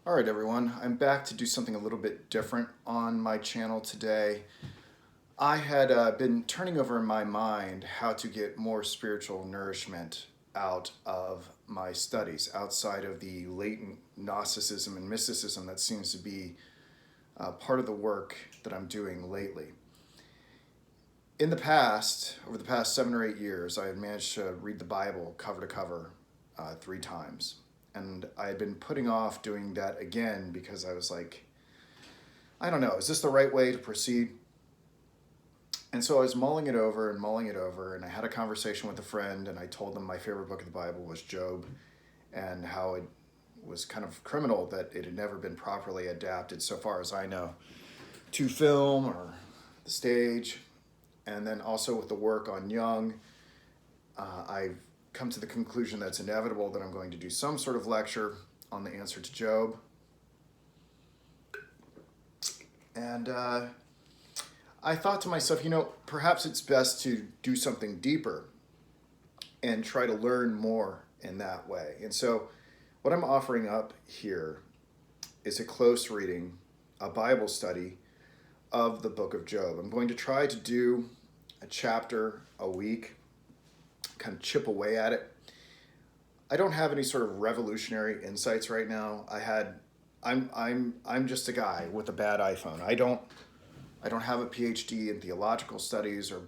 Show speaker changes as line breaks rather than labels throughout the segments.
All right, everyone. I'm back to do something a little bit different on my channel today. I had been turning over in my mind how to get more spiritual nourishment out of my studies, outside of the latent Gnosticism and mysticism that seems to be part of the work that I'm doing lately. In the past, over the past 7 or 8 years, I had managed to read the Bible cover to cover 3 times. And I had been putting off doing that again because I was like, I don't know, is this the right way to proceed? And so I was mulling it over and mulling it over, and I had a conversation with a friend, and I told them my favorite book of the Bible was Job, and how it was kind of criminal that it had never been properly adapted, so far as I know, to film or the stage. And then also with the work on Jung, I've come to the conclusion that it's inevitable that I'm going to do some sort of lecture on the answer to Job. And I thought to myself, perhaps it's best to do something deeper and try to learn more in that way. And so what I'm offering up here is a close reading, a Bible study of the book of Job. I'm going to try to do a chapter a week, kind of chip away at it. I don't have any sort of revolutionary insights right now. I'm just a guy with a bad iPhone. I don't have a PhD in theological studies or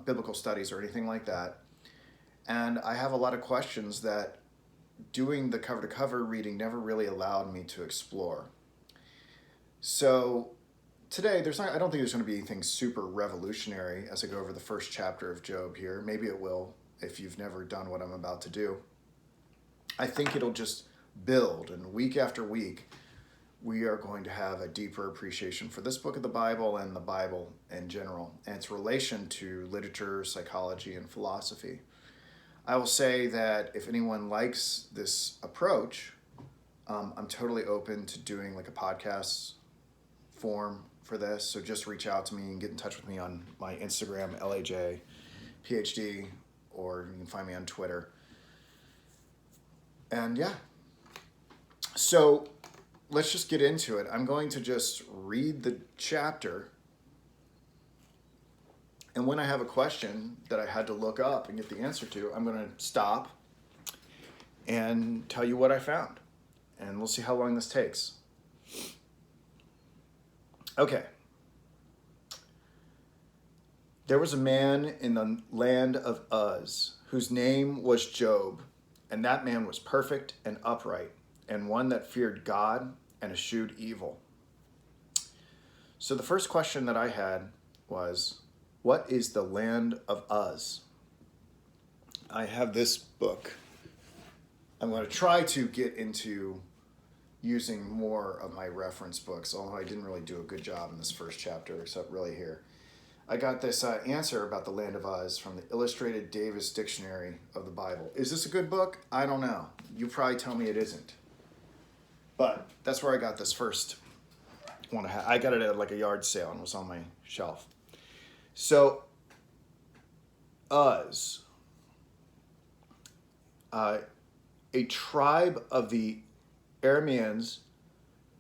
biblical studies or anything like that. And I have a lot of questions that doing the cover to cover reading never really allowed me to explore. So today, I don't think there's going to be anything super revolutionary as I go over the first chapter of Job here. Maybe it will if you've never done what I'm about to do. I think it'll just build, and week after week, we are going to have a deeper appreciation for this book of the Bible and the Bible in general, and its relation to literature, psychology, and philosophy. I will say that if anyone likes this approach, I'm totally open to doing like a podcast form for this. So just reach out to me and get in touch with me on my Instagram, LAJ PhD, or you can find me on Twitter. And yeah, so let's just get into it. I'm going to just read the chapter, and when I have a question that I had to look up and get the answer to, I'm going to stop and tell you what I found, and we'll see how long this takes. Okay. There was a man in the land of Uz whose name was Job, and that man was perfect and upright, and one that feared God and eschewed evil. So the first question that I had was, what is the land of Uz? I have this book. I'm going to try to get into using more of my reference books, although I didn't really do a good job in this first chapter, except really here. I got this answer about the land of Uz from the Illustrated Davis Dictionary of the Bible. Is this a good book? I don't know. You probably tell me it isn't. But that's where I got this first one. I got it at like a yard sale and it was on my shelf. So, Uz, a tribe of the Arameans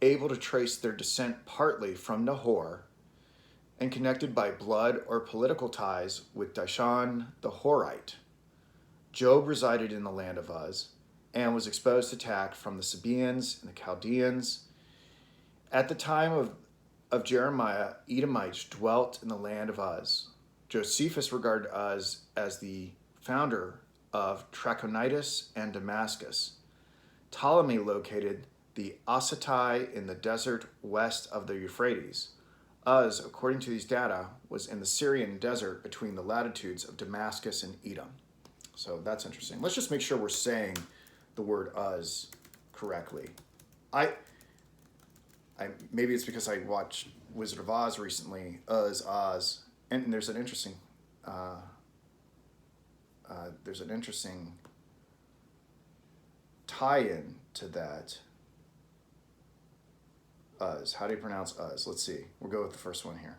able to trace their descent partly from Nahor and connected by blood or political ties with Dishan the Horite. Job resided in the land of Uz and was exposed to attack from the Sabaeans and the Chaldeans. At the time of Jeremiah, Edomites dwelt in the land of Uz. Josephus regarded Uz as the founder of Trachonitis and Damascus. Ptolemy located the Ossetai in the desert west of the Euphrates. Uz, according to these data, was in the Syrian desert between the latitudes of Damascus and Edom. So that's interesting. Let's just make sure we're saying the word Uz correctly. I maybe it's because I watched Wizard of Oz recently. Oz, and there's an interesting tie-in to that. Uz. How do you pronounce Uz? Let's see. We'll go with the first one here.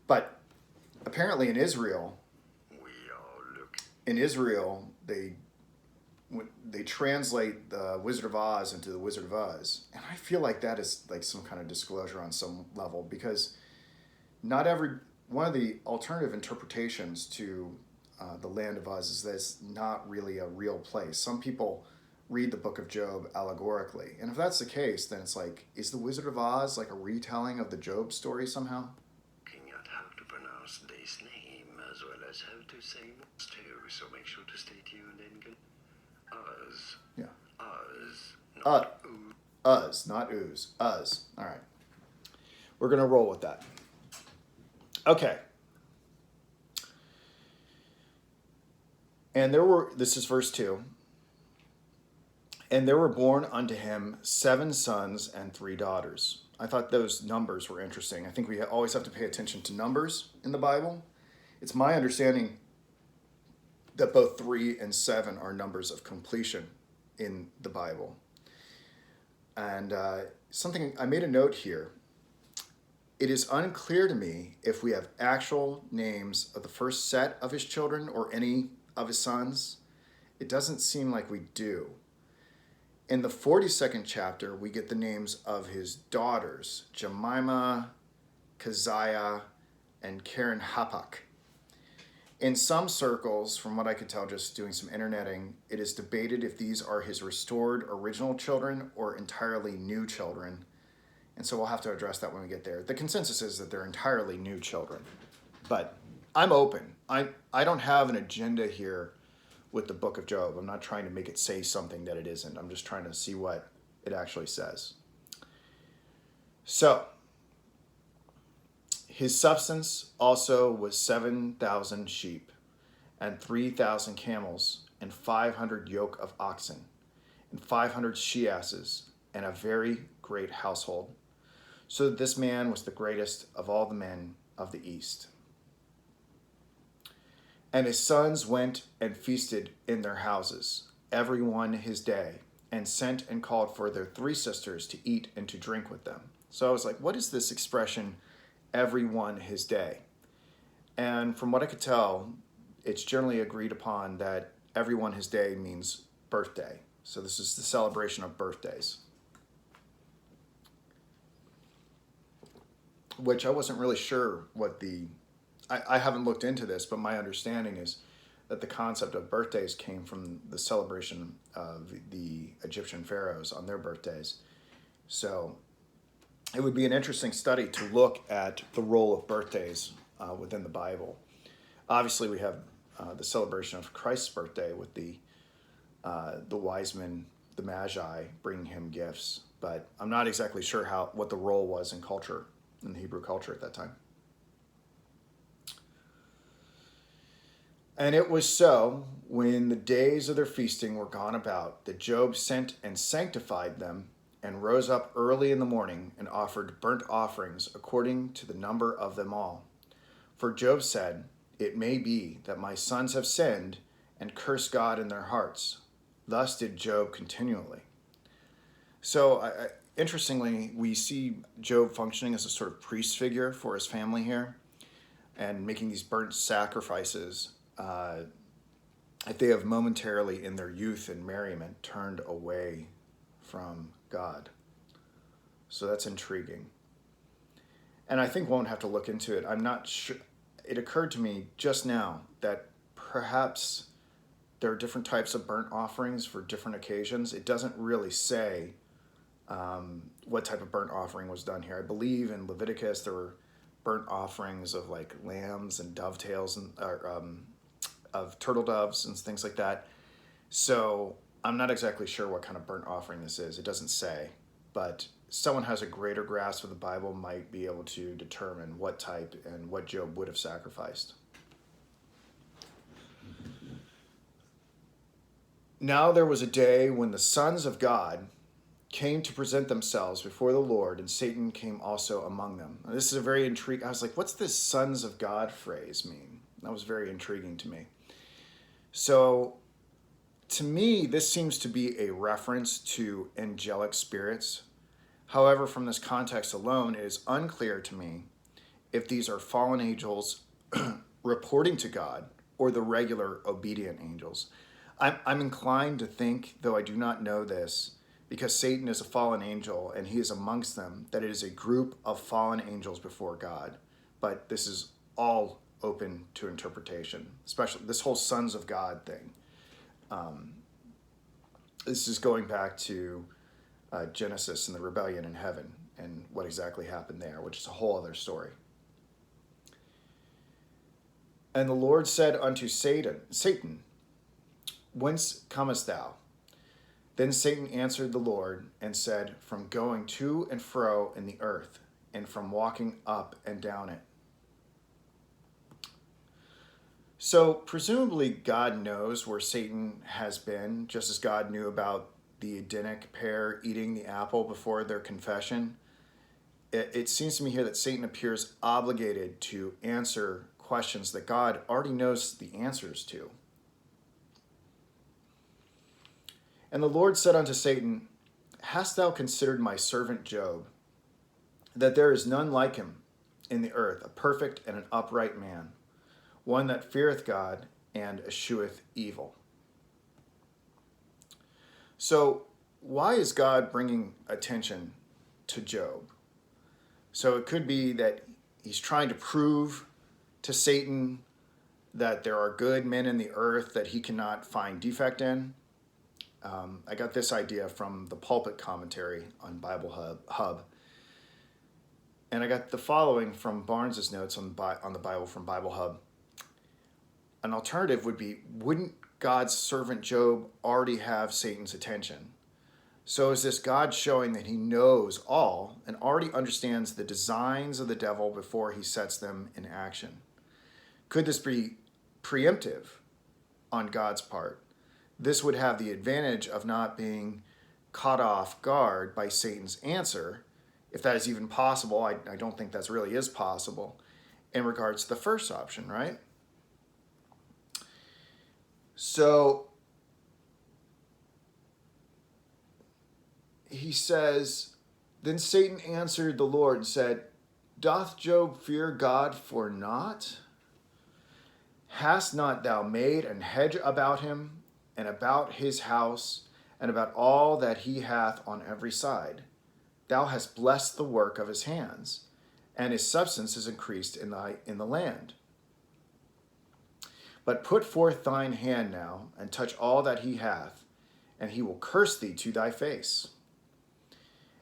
But apparently in Israel, they when they translate the Wizard of Oz into the Wizard of Uz, and I feel like that is like some kind of disclosure on some level, because not every one of the alternative interpretations to the land of Uz is that it's not really a real place. Some people read the book of Job allegorically, and if that's the case, then it's like, is the Wizard of Oz like a retelling of the Job story somehow?
Looking at how to pronounce this name as well as how to say words too, so make sure to stay tuned and good. Uz.
Yeah.
Uz. Not
Uz, not ooze. Uz. All right. We're going to roll with that. Okay. And this is verse 2. And there were born unto him 7 sons and 3 daughters. I thought those numbers were interesting. I think we always have to pay attention to numbers in the Bible. It's my understanding that both 3 and 7 are numbers of completion in the Bible. And something, I made a note here. It is unclear to me if we have actual names of the first set of his children or any of his sons. It doesn't seem like we do. In the 42nd chapter, we get the names of his daughters, Jemima, Keziah, and Karen Happak. In some circles, from what I could tell just doing some interneting, it is debated if these are his restored original children or entirely new children. And so we'll have to address that when we get there. The consensus is that they're entirely new children. But I'm open. I don't have an agenda here with the book of Job. I'm not trying to make it say something that it isn't. I'm just trying to see what it actually says. So, his substance also was 7,000 sheep, and 3,000 camels, and 500 yoke of oxen, and 500 she-asses, and a very great household. So that this man was the greatest of all the men of the East. And his sons went and feasted in their houses, every one his day, and sent and called for their 3 sisters to eat and to drink with them. So I was like, what is this expression, every one his day? And from what I could tell, it's generally agreed upon that every one his day means birthday. So this is the celebration of birthdays, which I wasn't really sure what I haven't looked into this, but my understanding is that the concept of birthdays came from the celebration of the Egyptian pharaohs on their birthdays. So it would be an interesting study to look at the role of birthdays within the Bible. Obviously, we have the celebration of Christ's birthday with the wise men, the Magi, bringing him gifts. But I'm not exactly sure what the role was in culture, in the Hebrew culture at that time. And it was so, when the days of their feasting were gone about, that Job sent and sanctified them, and rose up early in the morning, and offered burnt offerings according to the number of them all. For Job said, it may be that my sons have sinned, and cursed God in their hearts. Thus did Job continually. So, interestingly, we see Job functioning as a sort of priest figure for his family here, and making these burnt sacrifices if they have momentarily in their youth and merriment turned away from God. So that's intriguing. And I think one would have to look into it. I'm not sure. It occurred to me just now that perhaps there are different types of burnt offerings for different occasions. It doesn't really say what type of burnt offering was done here. I believe in Leviticus there were burnt offerings of like lambs and dovetails and of turtle doves and things like that. So I'm not exactly sure what kind of burnt offering this is. It doesn't say, but someone has a greater grasp of the Bible might be able to determine what type and what Job would have sacrificed. Now there was a day when the sons of God came to present themselves before the Lord, and Satan came also among them. Now, this is a very intriguing. I was like, what's this sons of God phrase mean? That was very intriguing to me. So, to me, this seems to be a reference to angelic spirits. However, from this context alone, it is unclear to me if these are fallen angels reporting to God or the regular obedient angels. I'm inclined to think, though I do not know this, because Satan is a fallen angel and he is amongst them, that it is a group of fallen angels before God. But this is all open to interpretation, especially this whole sons of God thing. This is going back to Genesis and the rebellion in heaven and what exactly happened there, which is a whole other story. And the Lord said unto Satan, whence comest thou? Then Satan answered the Lord and said, from going to and fro in the earth, and from walking up and down it. So presumably God knows where Satan has been, just as God knew about the Edenic pair eating the apple before their confession. It seems to me here that Satan appears obligated to answer questions that God already knows the answers to. And the Lord said unto Satan, hast thou considered my servant Job, that there is none like him in the earth, a perfect and an upright man, one that feareth God and escheweth evil? So why is God bringing attention to Job? So it could be that he's trying to prove to Satan that there are good men in the earth that he cannot find defect in. I got this idea from the pulpit commentary on Bible Hub. And I got the following from Barnes's notes on the Bible from Bible Hub. An alternative would be, wouldn't God's servant Job already have Satan's attention? So is this God showing that he knows all and already understands the designs of the devil before he sets them in action? Could this be preemptive on God's part? This would have the advantage of not being caught off guard by Satan's answer, if that is even possible. I don't think that really is possible in regards to the first option, right? So he says, then Satan answered the Lord and said, doth Job fear God for naught? Hast not thou made an hedge about him, and about his house, and about all that he hath on every side? Thou hast blessed the work of his hands, and his substance is increased in the land. But put forth thine hand now, and touch all that he hath, and he will curse thee to thy face.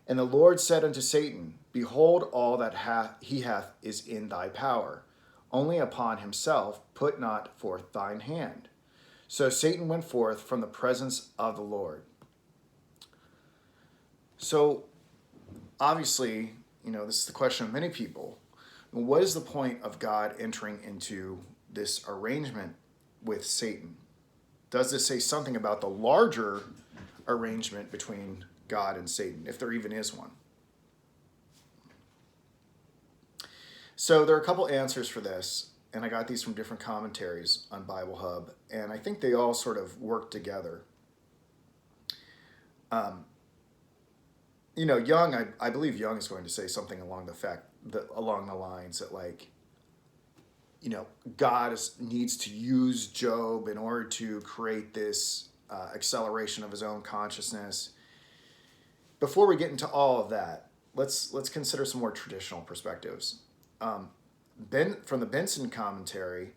And the Lord said unto Satan, behold, all that he hath is in thy power. Only upon himself put not forth thine hand. So Satan went forth from the presence of the Lord. So obviously, this is the question of many people. What is the point of God entering into this arrangement with Satan? Does this say something about the larger arrangement between God and Satan, if there even is one? So there are a couple answers for this, and I got these from different commentaries on Bible Hub, and I think they all sort of work together. Young, I believe Young is going to say something along the lines that, God needs to use Job in order to create this acceleration of his own consciousness. Before we get into all of that, let's consider some more traditional perspectives. From the Benson commentary,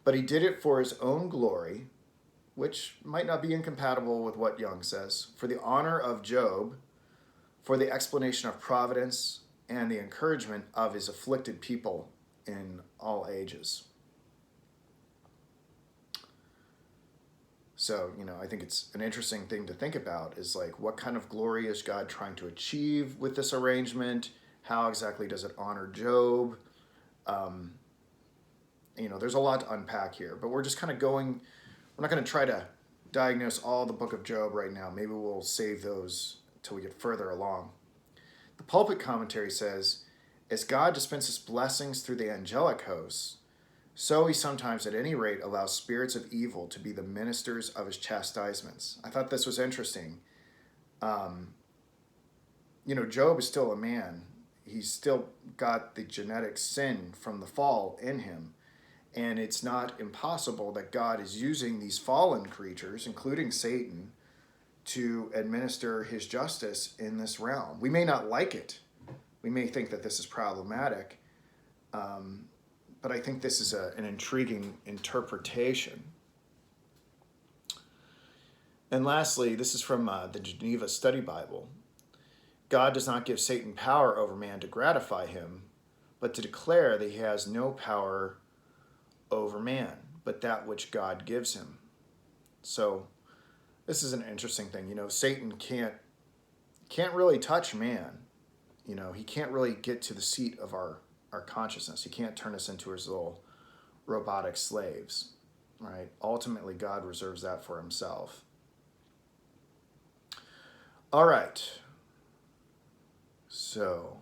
but he did it for his own glory, which might not be incompatible with what Young says, for the honor of Job, for the explanation of providence, and the encouragement of his afflicted people in all ages. So, I think it's an interesting thing to think about is what kind of glory is God trying to achieve with this arrangement? How exactly does it honor Job? There's a lot to unpack here, but we're just kind of we're not going to try to diagnose all the book of Job right now. Maybe we'll save those till we get further along. The pulpit commentary says, as God dispenses blessings through the angelic hosts, so he sometimes at any rate allows spirits of evil to be the ministers of his chastisements. I thought this was interesting. Job is still a man. He's still got the genetic sin from the fall in him. And it's not impossible that God is using these fallen creatures, including Satan, to administer his justice in this realm. We may not like it. We may think that this is problematic. But I think this is an intriguing interpretation. And lastly, this is from the Geneva Study Bible. God does not give Satan power over man to gratify him, but to declare that he has no power over man, but that which God gives him. So this is an interesting thing. You know, Satan can't really touch man. You know, he can't really get to the seat of our consciousness. He can't turn us into his little robotic slaves, right? Ultimately, God reserves that for himself. All right. So,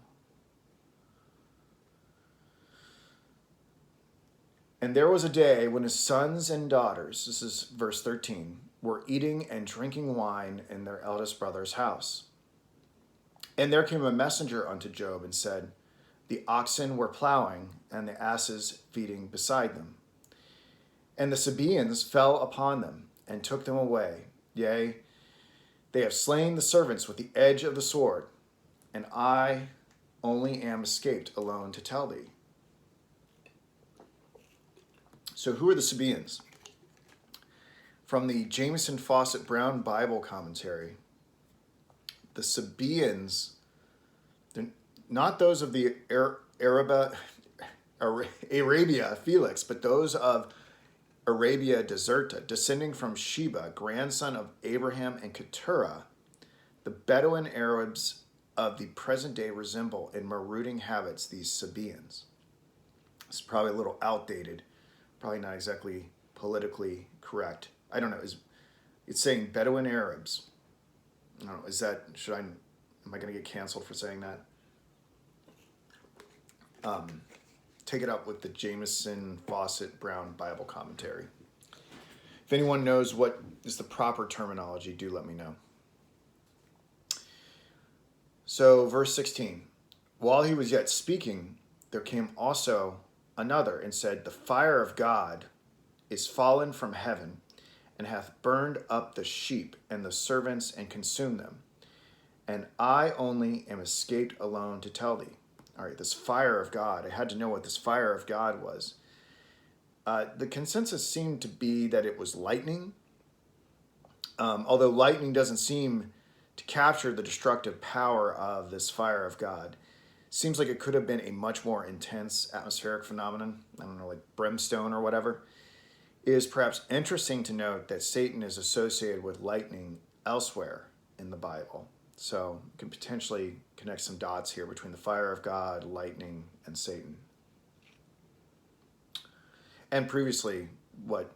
and there was a day when his sons and daughters, this is verse 13, were eating and drinking wine in their eldest brother's house. And there came a messenger unto Job and said, the oxen were plowing and the asses feeding beside them. And the Sabaeans fell upon them and took them away. Yea, they have slain the servants with the edge of the sword, and I only am escaped alone to tell thee. So who are the Sabaeans? From the Jamieson Fausset Brown Bible commentary, the Sabaeans, not those of the Arabia Felix, but those of Arabia Deserta, descending from Sheba, grandson of Abraham and Keturah, the Bedouin Arabs of the present day resemble in marauding habits these Sabaeans. It's probably a little outdated, probably not exactly politically correct. I don't know. It's saying Bedouin Arabs. I don't know. Am I going to get canceled for saying that? Take it up with the Jamieson Fausset Brown Bible commentary. If anyone knows what is the proper terminology, do let me know. So, verse 16. While he was yet speaking, there came also another and said, the fire of God is fallen from heaven and hath burned up the sheep and the servants and consumed them. And I only am escaped alone to tell thee. All right, this fire of God. I had to know what this fire of God was. The consensus seemed to be that it was lightning, although lightning doesn't seem to capture the destructive power of this fire of God. Seems like it could have been a much more intense atmospheric phenomenon. I don't know, like brimstone or whatever. It is perhaps interesting to note that Satan is associated with lightning elsewhere in the Bible. So you can potentially connect some dots here between the fire of God, lightning, and Satan. And previously, what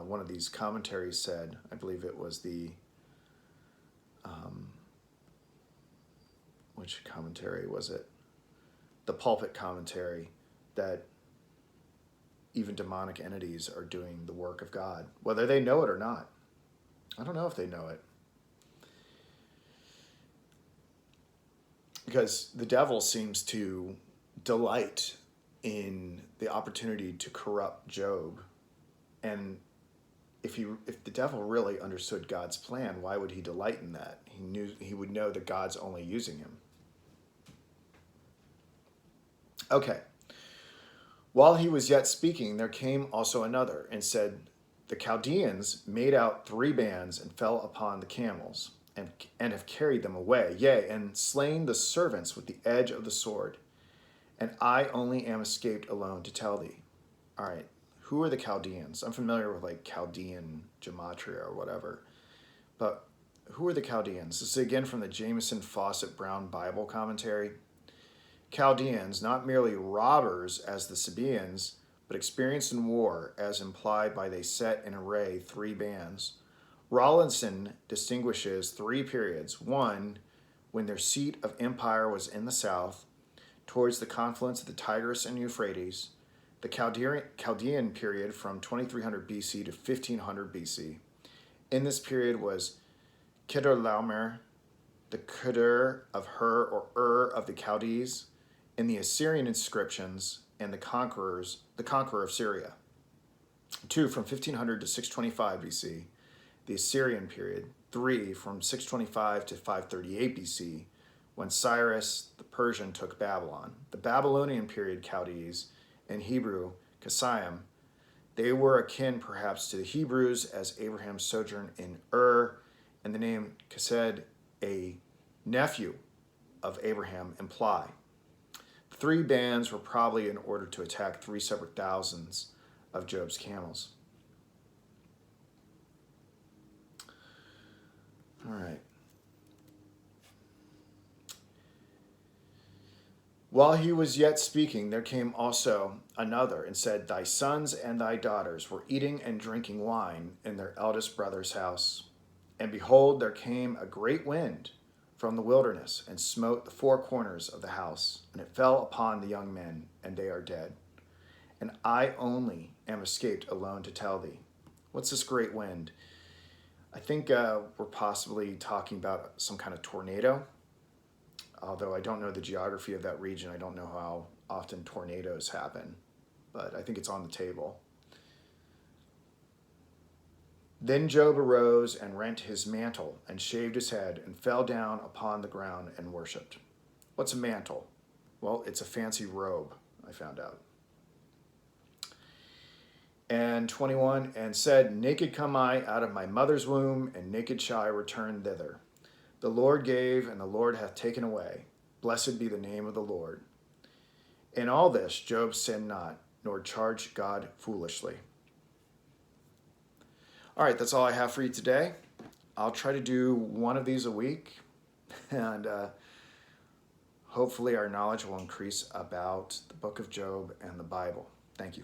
one of these commentaries said, I believe it was the, which commentary was it? The pulpit commentary, that even demonic entities are doing the work of God, whether they know it or not. I don't know if they know it. Because the devil seems to delight in the opportunity to corrupt Job. And if the devil really understood God's plan, why would he delight in that? He would know that God's only using him. Okay. While he was yet speaking, there came also another and said, the Chaldeans made out 3 bands and fell upon the camels and have carried them away, yea, and slain the servants with the edge of the sword. And I only am escaped alone to tell thee. All right, who are the Chaldeans? I'm familiar with like Chaldean gematria or whatever. But who are the Chaldeans? This is again from the Jamieson Fausset Brown Bible commentary. Chaldeans, not merely robbers as the Sabaeans, but experienced in war, as implied by they set in array 3 bands. Rawlinson distinguishes 3 periods. 1, when their seat of empire was in the south, towards the confluence of the Tigris and Euphrates. The Chaldean period from 2300 BC to 1500 BC. In this period was Kedorlaomer, the Kedur of Hur or Ur of the Chaldees, in the Assyrian inscriptions, and the conqueror of Syria. 2 from 1500 to 625 BC, the Assyrian period. 3 from 625 to 538 BC, when Cyrus the Persian took Babylon. The Babylonian period, Chaldees, in Hebrew, Kasayim. They were akin perhaps to the Hebrews, as Abraham's sojourn in Ur, and the name Chesed, a nephew of Abraham, imply. The three bands were probably in order to attack three separate thousands of Job's camels. All right. While he was yet speaking, there came also another and said, Thy sons and thy daughters were eating and drinking wine in their eldest brother's house. And behold, there came a great wind from the wilderness and smote the four corners of the house, and it fell upon the young men, and they are dead. And I only am escaped alone to tell thee. What's this great wind? I think we're possibly talking about some kind of tornado. Although I don't know the geography of that region, I don't know how often tornadoes happen, but I think it's on the table. Then Job arose and rent his mantle and shaved his head and fell down upon the ground and worshipped. What's a mantle? Well, it's a fancy robe, I found out. And 21, and said, Naked come I out of my mother's womb, and naked shall I return thither. The Lord gave, and the Lord hath taken away. Blessed be the name of the Lord. In all this, Job sinned not, nor charged God foolishly. All right, that's all I have for you today. I'll try to do one of these a week, and hopefully our knowledge will increase about the book of Job and the Bible. Thank you.